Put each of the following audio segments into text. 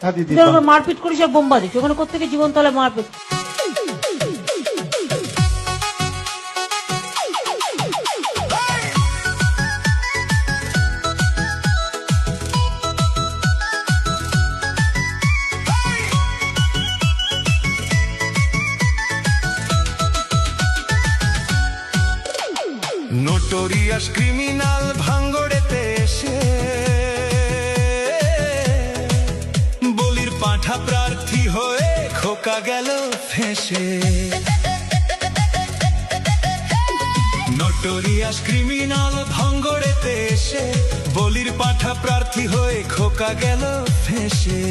মারপিট করিস আর বোম্বা দিস, ওখানে কোথেকে জীবন তলে মারপিট। নোটোরিয়াস ক্রিমিনাল ভাঙ্গড়েতে এসে বলির পাঁঠা প্রার্থী হয়ে খোকা গেল ফেঁসে। নোটোরিয়াস ক্রিমিনাল ভাঙ্গড়েতে এসে বলির পাঁঠা প্রার্থী হয়ে খোকা গেল ফেঁসে।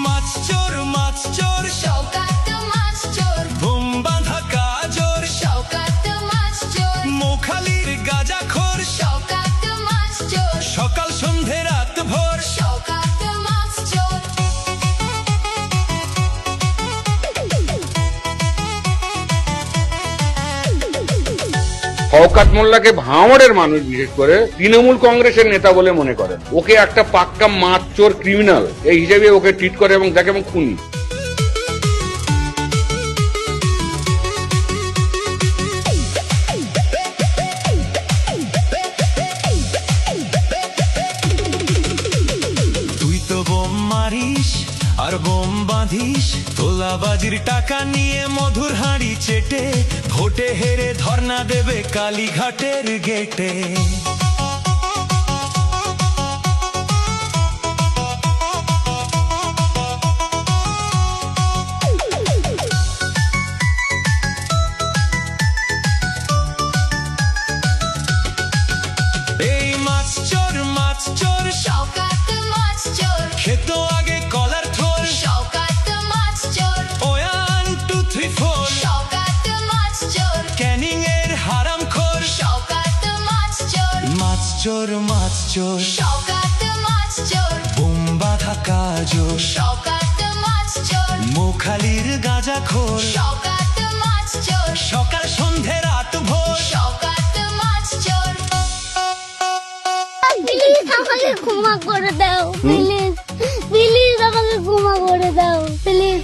মাছ চোর মাছ চোর শওকাত মাছ চোর, বোম বাঁধা কাজর শওকাত মাছ চোর, মোখালির গাঁজাখোর শওকাত মাছ চোর, সকাল সন্ধে রাত ভোর শওকাত মাছ চোর। শওকত মোল্লাকে ভাঙড়ের মানুষ বিশেষ করে তৃণমূল কংগ্রেসের নেতা বলে মনে করেন। ওকে একটা পাক্কা মাছ চোর ক্রিমিনাল এই হিসেবে ওকে ট্রিট করে এবং দেখে এবং খুনি। তুই তো বোম মারিস আর বোম বাঁধিস, তোলাবাজির টাকা নিয়ে মধুর হাঁড়ি চেটে ভোটে হেরে ধর্ণা দেবে কালীঘাটের গেটে। এই মাছ চোর শওকাত মাছ চোর, খেত আগে কলার থোর শওকাত মাছ চোর, 1 2 3 4 শওকাত মাছ চোর, ক্যানিং এর হারাম খোর। শওকাত মাছ চোর, মাছ চোর শওকাত মাছ চোর, বোম বাঁধা কাজর শওকাত মাছ চোর, মোখালির গাঁজাখোর শওকাত মাছ চোর, সকাল সন্ধে রাত ভোর শওকাত মাছ চোর। প্লিজ আমাকে ক্ষমা করে দাও, প্লিজ প্লিজ আমাকে ক্ষমা করে দাও, প্লিজ।